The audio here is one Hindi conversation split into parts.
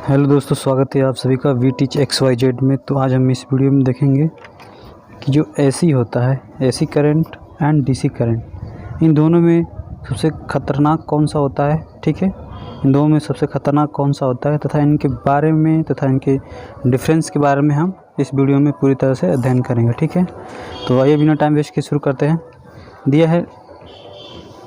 हेलो दोस्तों, स्वागत है आप सभी का वी टीच XYZ में। तो आज हम इस वीडियो में देखेंगे कि जो एसी होता है, AC current and DC current, इन दोनों में सबसे ख़तरनाक कौन सा होता है। ठीक है, इन दोनों में सबसे ख़तरनाक कौन सा होता है तथा इनके बारे में तथा इनके डिफरेंस के बारे में हम इस वीडियो में पूरी तरह से अध्ययन करेंगे। ठीक है, तो आइए बिना टाइम वेस्ट के शुरू करते हैं। दिया है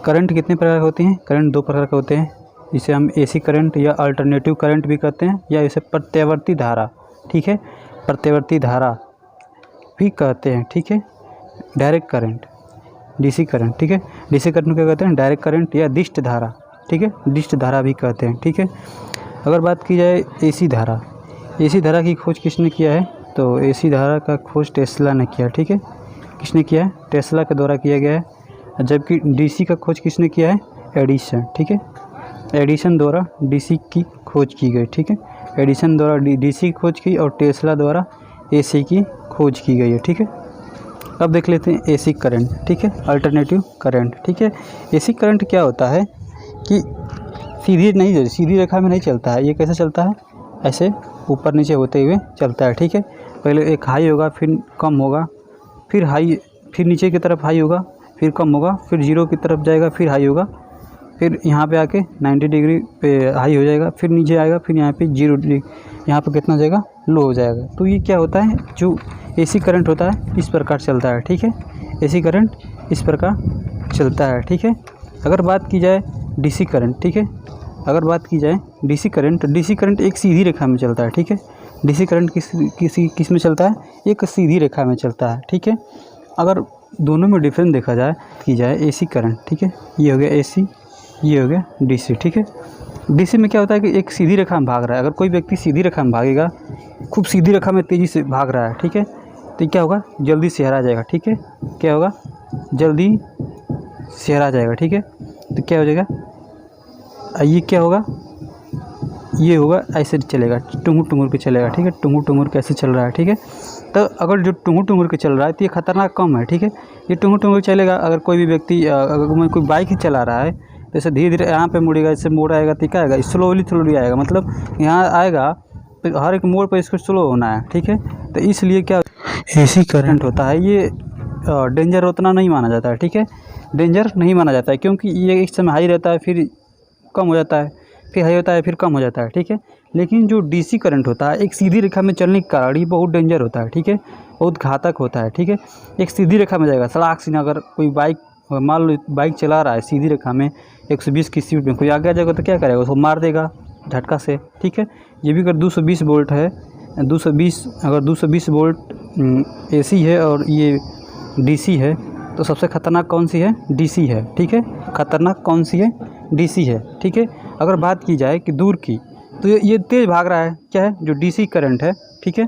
करंट कितने प्रकार के होती हैं। करंट दो प्रकार के होते हैं। इसे हम एसी करंट या अल्टरनेटिव करंट भी कहते हैं, या इसे प्रत्यावर्ती धारा, ठीक है, प्रत्यावर्ती धारा भी कहते हैं। ठीक है, डायरेक्ट करंट, डीसी करंट, ठीक है, डीसी करंट को क्या कहते हैं, डायरेक्ट करंट या दिष्ट धारा, ठीक है, दिष्ट धारा भी कहते हैं। ठीक है, अगर बात की जाए एसी धारा, एसी धारा की खोज किसने किया है, तो एसी धारा का खोज टेस्ला ने किया। ठीक है, किसने किया है, टेस्ला के द्वारा किया गया है। जबकि डीसी का खोज किसने किया है, एडिसन। ठीक है, एडिसन द्वारा डीसी की खोज की गई। ठीक है, एडिसन द्वारा डीसी की खोज की और टेस्ला द्वारा एसी की खोज की गई है। ठीक है, अब देख लेते हैं एसी करंट, ठीक है, अल्टरनेटिव करंट। ठीक है, एसी करंट क्या होता है कि सीधी रेखा में नहीं चलता है। ये कैसे चलता है, ऐसे ऊपर नीचे होते हुए चलता है। ठीक है, पहले एक हाई होगा, फिर कम होगा, फिर हाई, फिर नीचे की तरफ हाई होगा, फिर कम होगा, फिर जीरो की तरफ जाएगा, फिर हाई होगा, फिर यहाँ पे आके 90 डिग्री पे हाई हो जाएगा, फिर नीचे आएगा, फिर यहाँ पे 0 डिग्री, यहाँ पे कितना हो जाएगा, लो हो जाएगा। तो ये क्या होता है, जो एसी करंट होता है इस प्रकार चलता है। ठीक है, एसी करंट इस प्रकार चलता है। ठीक है, अगर बात की जाए डीसी करंट, ठीक है, अगर बात की जाए डीसी करंट, डीसी करंट एक सीधी रेखा में चलता है। ठीक है, डीसी करंट किस में चलता है, एक सीधी रेखा में चलता है। ठीक है, अगर दोनों में डिफरेंस देखा जाए की जाए एसी करंट, ठीक है, ये हो गया एसी, ये हो गया डीसी। ठीक है, डीसी में क्या होता है कि एक सीधी रेखा में भाग रहा है। अगर कोई व्यक्ति सीधी रेखा में भागेगा, खूब सीधी रेखा में तेज़ी से भाग रहा है, ठीक है, तो क्या होगा, जल्दी से हरा जाएगा। ठीक है, क्या होगा, जल्दी से हरा जाएगा। ठीक है, तो क्या हो जाएगा, ये क्या होगा, ये होगा, ऐसे चलेगा, टुंगुर टुंगुर के चलेगा। ठीक है, टुंगुर टुंगुर कैसे चल रहा है। ठीक है, तो अगर जो टुंगुर टुंगुर के चल रहा है तो ये खतरनाक कम है। ठीक है, ये टुंगुर टुंगुर चलेगा। अगर कोई भी व्यक्ति अगर कोई बाइक ही चला रहा है, जैसे धीरे धीरे यहाँ पे मुड़ेगा, इससे मोड़ आएगा तो क्या आएगा, स्लोली आएगा, मतलब यहाँ आएगा तो हर एक मोड़ पर इसको स्लो होना है। ठीक है, तो इसलिए क्या एसी करंट होता है, ये डेंजर उतना नहीं माना जाता है। ठीक है, डेंजर नहीं माना जाता है, क्योंकि ये एक समय हाई रहता है, फिर कम हो जाता है, फिर हाई होता है, फिर कम हो जाता है। ठीक है, लेकिन जो डीसी करंट होता है एक सीधी रेखा में चलने के कारण ये बहुत डेंजर होता है। ठीक है, बहुत घातक होता है। ठीक है, एक सीधी रेखा में जाएगा, सड़क सीधा, अगर कोई बाइक, मान लो बाइक चला रहा है सीधी रेखा में 120 की स्पीड में, कोई आगे आ जाएगा तो क्या करेगा, उसको मार देगा झटका से। ठीक है, ये भी अगर 220 वोल्ट है, 220, अगर 220 वोल्ट एसी है और ये डीसी है, तो सबसे ख़तरनाक कौन सी है, डीसी है। ठीक है, ख़तरनाक कौन सी है, डीसी है। ठीक है, अगर बात की जाए कि दूर की, तो ये तेज़ भाग रहा है, क्या है, जो डीसी करंट है। ठीक है,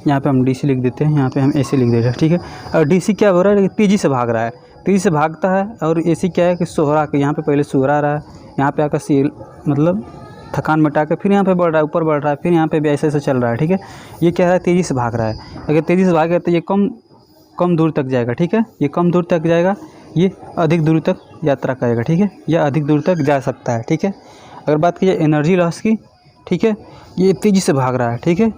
यहाँ पे हम डीसी लिख देते हैं, यहाँ पे हम एसी लिख देते हैं। ठीक है, और डीसी क्या हो रहा है, तेज़ी से भाग रहा है, तेज़ी से भागता है। और एसी क्या है कि सोहरा के, यहाँ पे पहले सोहरा रहा है, यहाँ पे आकर सील, मतलब थकान मिटा के फिर यहाँ पे बढ़ रहा है, ऊपर बढ़ रहा है, फिर यहाँ पे भी ऐसे चल रहा है। ठीक है, ये क्या है, तेज़ी से भाग रहा है। अगर तेज़ी से भागेगा तो ये कम दूर तक जाएगा। ठीक है, ये कम दूर तक जाएगा, ये अधिक दूर तक यात्रा करेगा। ठीक है, या अधिक दूर तक जा सकता है। ठीक है, अगर बात की जाए एनर्जी लॉस की, ठीक है, ये तेज़ी से भाग रहा है। ठीक है,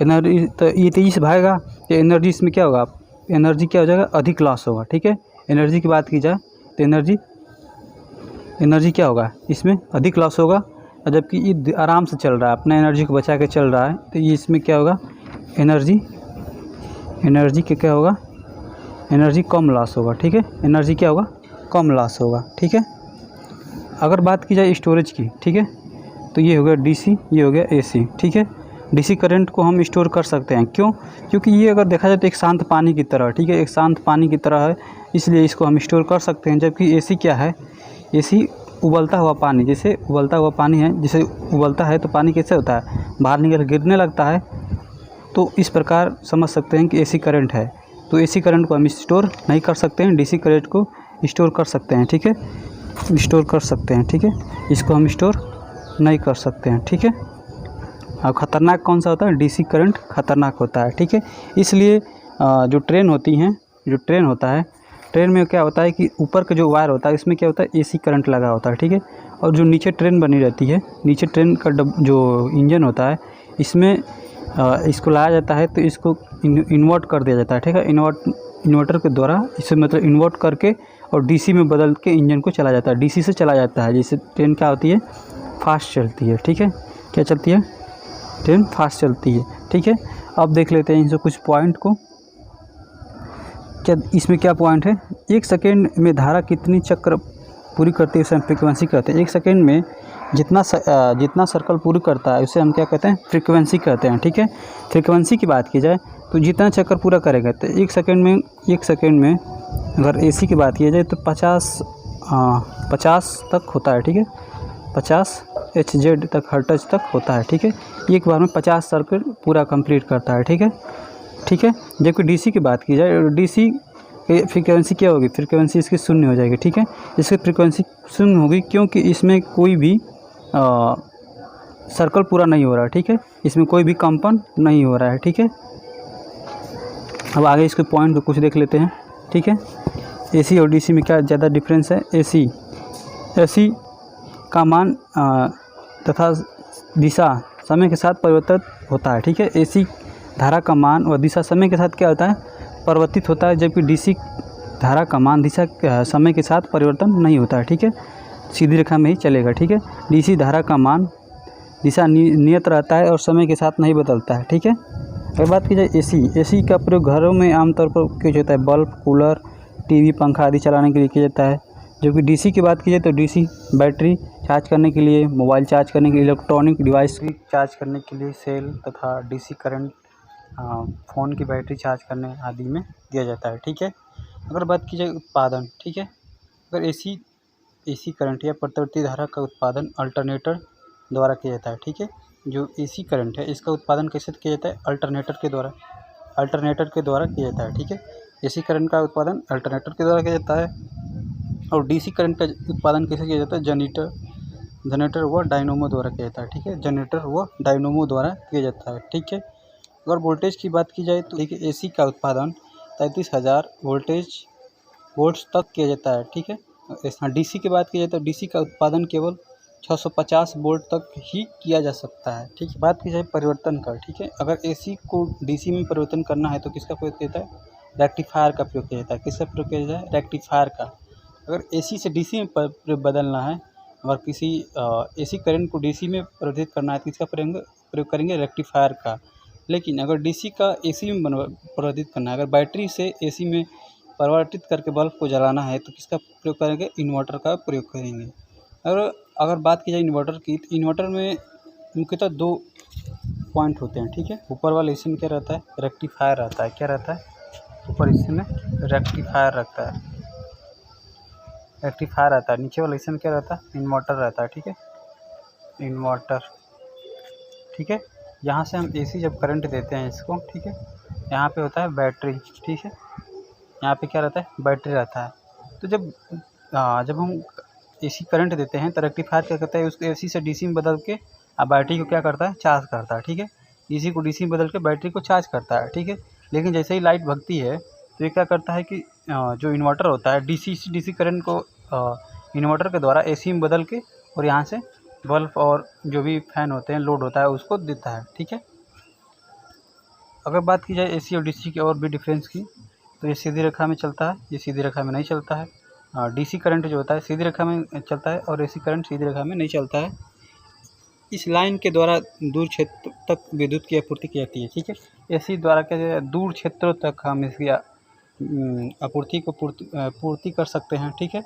एनर्जी, तो ये तेज़ी से भागेगा, ये एनर्जी, इसमें क्या होगा, एनर्जी क्या हो जाएगा, अधिक लॉस होगा। ठीक है, एनर्जी की बात की जाए तो एनर्जी क्या होगा, इसमें अधिक लॉस होगा। और जबकि ये आराम से चल रहा है, अपना एनर्जी को बचा के चल रहा है, तो ये इसमें क्या होगा, एनर्जी के क्या होगा, एनर्जी कम लॉस होगा। ठीक है, एनर्जी क्या होगा, कम लॉस होगा। ठीक है, अगर बात की जाए स्टोरेज की, ठीक है, तो ये हो गया डीसी, ये हो गया एसी। ठीक है, डीसी करंट को हम स्टोर कर सकते हैं, क्यों, क्योंकि ये अगर देखा जाए तो एक शांत पानी की तरह, ठीक है, एक शांत पानी की तरह है, इसलिए इसको हम स्टोर कर सकते हैं। जबकि एसी क्या है, एसी उबलता हुआ पानी, जैसे उबलता हुआ पानी है, जैसे उबलता है तो पानी कैसे होता है, बाहर निकल गिरने लगता है। तो इस प्रकार समझ सकते हैं कि एसी करंट है। तो एसी करंट को हम स्टोर नहीं कर सकते हैं, डीसी करंट को स्टोर कर सकते हैं। ठीक है, स्टोर कर सकते हैं। ठीक है, इसको हम स्टोर नहीं कर सकते हैं। ठीक है, और ख़तरनाक कौन सा होता है, डीसी करंट खतरनाक होता है। ठीक है, इसलिए जो ट्रेन होती हैं, जो ट्रेन होता है, ट्रेन में क्या होता है कि ऊपर का जो वायर होता है इसमें क्या होता है, एसी करंट लगा होता है। ठीक है, और जो नीचे ट्रेन बनी रहती है, नीचे ट्रेन का जो इंजन होता है, इसमें इसको लाया जाता है तो इसको इन्वर्ट कर दिया जाता है, ठीक है। इन्वर्टर के द्वारा इसे मतलब इन्वर्ट करके और डीसी में बदल के इंजन को चला जाता है, डीसी से चला जाता है, जिससे ट्रेन क्या होती है, फास्ट चलती है, ठीक है। क्या चलती है, ट्रेन फास्ट चलती है, ठीक है। अब देख लेते हैं इनसे कुछ पॉइंट को। क्या इसमें क्या पॉइंट है, 1 सेकेंड में धारा कितनी चक्र पूरी करती है उसे हम फ्रीक्वेंसी कहते हैं। 1 सेकेंड में जितना सर्कल पूरी करता है उसे हम क्या कहते हैं, फ्रीक्वेंसी कहते हैं, ठीक है। फ्रीक्वेंसी की बात की जाए तो जितना चक्कर पूरा करेगा, तो 1 सेकेंड में अगर एसी की बात की जाए तो 50 तक होता है, ठीक है। 50 Hz तक, हर्ट्ज तक होता है, ठीक है। एक बार में 50 सर्कल पूरा कंप्लीट करता है, ठीक है, ठीक है। जबकि डीसी की बात की जाए, डीसी की फ्रीक्वेंसी क्या होगी, फ्रीक्वेंसी इसकी 0 हो जाएगी, ठीक है। इसकी फ्रीक्वेंसी 0 होगी क्योंकि इसमें कोई भी सर्कल पूरा नहीं हो रहा है, ठीक है। इसमें कोई भी कंपन नहीं हो रहा है, ठीक है। अब आगे इसके पॉइंट को कुछ देख लेते हैं, ठीक है। एसी और डीसी में क्या ज़्यादा डिफरेंस है। एसी का मान तथा दिशा समय के साथ परिवर्तित होता है, ठीक है। एसी धारा का मान और दिशा समय के साथ क्या होता है, परिवर्तित होता है, जबकि डीसी धारा का मान दिशा समय के साथ परिवर्तन नहीं होता है, ठीक है। सीधी रेखा में ही चलेगा, ठीक है। डीसी धारा का मान दिशा नियत रहता है और समय के साथ नहीं बदलता है, ठीक है। अगर बात की जाए एसी का प्रयोग घरों में आमतौर पर किया जाता है, बल्ब, कूलर, टीवी, पंखा आदि चलाने के लिए किया जाता है। जबकि डीसी की बात की जाए तो डीसी बैटरी चार्ज करने के लिए, मोबाइल चार्ज करने के लिए, इलेक्ट्रॉनिक डिवाइस चार्ज करने के लिए, सेल तथा डीसी करंट फ़ोन की बैटरी चार्ज करने आदि में दिया जाता है, ठीक है। अगर बात की जाए उत्पादन, ठीक है। अगर एसी करंट या प्रतिवर्ती धारा का उत्पादन अल्टरनेटर द्वारा किया जाता है, ठीक है। जो एसी करंट है इसका उत्पादन कैसे किया जाता है, अल्टरनेटर के द्वारा किया जाता है, ठीक है। एसी करंट का उत्पादन अल्टरनेटर के द्वारा किया जाता है और डीसी करंट का उत्पादन कैसे किया जाता है, जनरेटर व डायनोमो द्वारा किया जाता है, ठीक है। जनरेटर व डायनोमो द्वारा किया जाता है, ठीक है। अगर वोल्टेज की बात की जाए तो देखिए एसी का उत्पादन 33,000 वोल्ट्स तक किया जाता है, ठीक है। डीसी की बात की जाए तो डीसी का उत्पादन केवल 650 वोल्ट तक ही किया जा सकता है, ठीक है। बात की जाए परिवर्तन का, ठीक है। अगर एसी को डीसी में परिवर्तन करना है तो किसका प्रयोग किया जाता है, रेक्टिफायर का प्रयोग किया जाता है। किसका प्रयोग किया जाता है, रेक्टिफायर का। अगर एसी से डीसी में बदलना है, अगर किसी एसी करंट को डीसी में परिवर्तित करना है तो किसका प्रयोग करेंगे, रेक्टिफायर का। लेकिन अगर डीसी का एसी में परिवर्तित करना है, अगर बैटरी से एसी में परिवर्तित करके बल्ब को जलाना है तो किसका प्रयोग करेंगे, इन्वर्टर का प्रयोग करेंगे। अगर बात की जाए इन्वर्टर की, तो इन्वर्टर में मुख्यतः 2 पॉइंट होते हैं, ठीक है। ऊपर वाले हिस्से में क्या रहता है, रेक्टिफायर रहता है। क्या रहता है, ऊपर हिस्से में रेक्टिफायर रहता है, नीचे वाले हिस्से में क्या रहता है, इन्वर्टर रहता है, ठीक है। इन्वर्टर, ठीक है। यहाँ से हम एसी जब करंट देते हैं इसको, ठीक है, यहाँ पे होता है बैटरी, ठीक है। यहाँ पे क्या रहता है, बैटरी रहता है। तो जब हम एसी करंट देते हैं तो रेक्टिफायर क्या करता है, उसको एसी से डीसी में बदल के बैटरी को क्या करता है, चार्ज करता है, ठीक है। डीसी को डीसी में बदल के बैटरी को चार्ज करता है, ठीक है। लेकिन जैसे ही लाइट भगती है तो ये क्या करता है कि जो इन्वर्टर होता है डीसी करंट को इन्वर्टर के द्वारा एसी में बदल के और यहाँ से बल्ब और जो भी फैन होते हैं, लोड होता है, उसको देता है, ठीक है। अगर बात की जाए एसी और डीसी की और भी डिफरेंस की, तो ये सीधी रेखा में चलता है, ये सीधी रेखा में नहीं चलता है। डीसी करंट जो होता है सीधी रेखा में चलता है और एसी करंट सीधी रेखा में नहीं चलता है। इस लाइन के द्वारा दूर क्षेत्र तक विद्युत की आपूर्ति की जाती है, ठीक है। एसी द्वारा क्या दूर क्षेत्रों तक हम इसकी आपूर्ति को पूर्ति कर सकते हैं, ठीक है।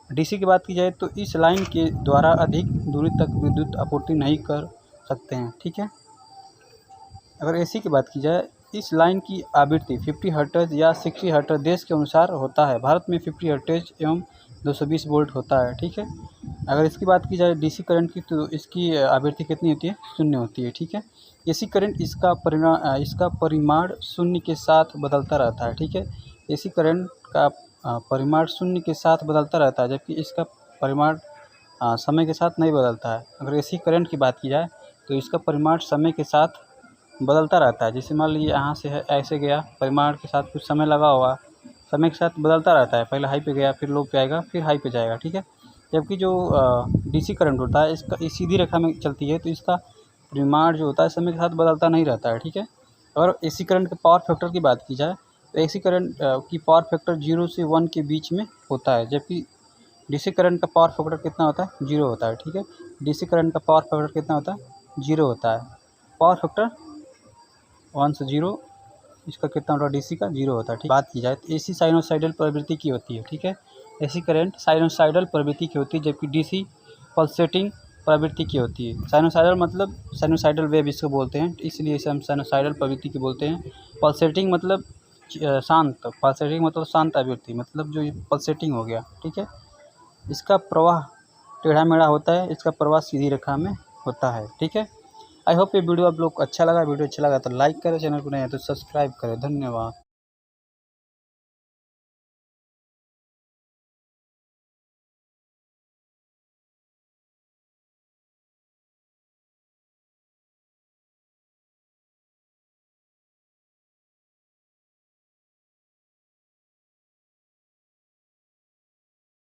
डीसी की बात की जाए तो इस लाइन के द्वारा अधिक दूरी तक विद्युत आपूर्ति नहीं कर सकते हैं, ठीक है। अगर एसी की बात की जाए, इस लाइन की आवृत्ति 50 हर्ट्ज या 60 हर्ट्ज देश के अनुसार होता है। भारत में 50 हर्ट्ज एवं 220 वोल्ट होता है, ठीक है। अगर इसकी बात की जाए डीसी करंट की, तो इसकी आवृत्ति कितनी होती है, 0 होती है, ठीक है। एसी करंट इसका परिमाण 0 के साथ बदलता रहता है, ठीक है। एसी करंट का परिमाण 0 के साथ बदलता रहता है, जबकि इसका परिमाण समय के साथ नहीं बदलता है। अगर एसी करंट की बात की जाए तो इसका परिमाण समय के साथ बदलता रहता है। जैसे मान लीजिए यहाँ से है, ऐसे गया, परिमाण के साथ कुछ समय लगा होगा, समय के साथ बदलता रहता है। पहले हाई पे गया, फिर लो पे आएगा, फिर हाई पे जाएगा, ठीक है। जबकि जो डीसी करंट होता है इसका इस सीधी रेखा में चलती है, तो इसका परिमाण जो होता है समय के साथ बदलता नहीं रहता है, ठीक है। और एसी करंट के पावर फैक्टर की बात की जाए तो एसी करंट की पावर फैक्टर 0 से 1 के बीच में होता है, जबकि डीसी करंट का पावर फैक्टर कितना होता है, 0 होता है, ठीक है। डीसी करंट का पावर फैक्टर कितना होता है, 0 होता है। पावर फैक्टर 1 से 0, इसका कितना होता है, डीसी का 0 होता है, ठीक। बात की जाए तो एसी साइनोसाइडल प्रवृत्ति की होती है, ठीक है। एसी करंट साइनोसाइडल प्रवृत्ति की होती है, जबकि डीसी पल्सेटिंग प्रवृत्ति की होती है। साइनोसाइडल मतलब साइनोसाइडल वेव इसको बोलते हैं, इसलिए इसे हम साइनोसाइडल प्रवृत्ति की बोलते हैं। पल्सेटिंग मतलब शांत, पल्सेटिंग मतलब शांत आवृत्ति, मतलब जो पल्सेटिंग हो गया, ठीक है। इसका प्रवाह टेढ़ा मेढ़ा होता है, इसका प्रवाह सीधी रेखा में होता है, ठीक है। आई होप ये वीडियो आप लोग को अच्छा लगा। वीडियो अच्छा लगा तो लाइक करें, चैनल को नया है तो सब्सक्राइब करें। धन्यवाद।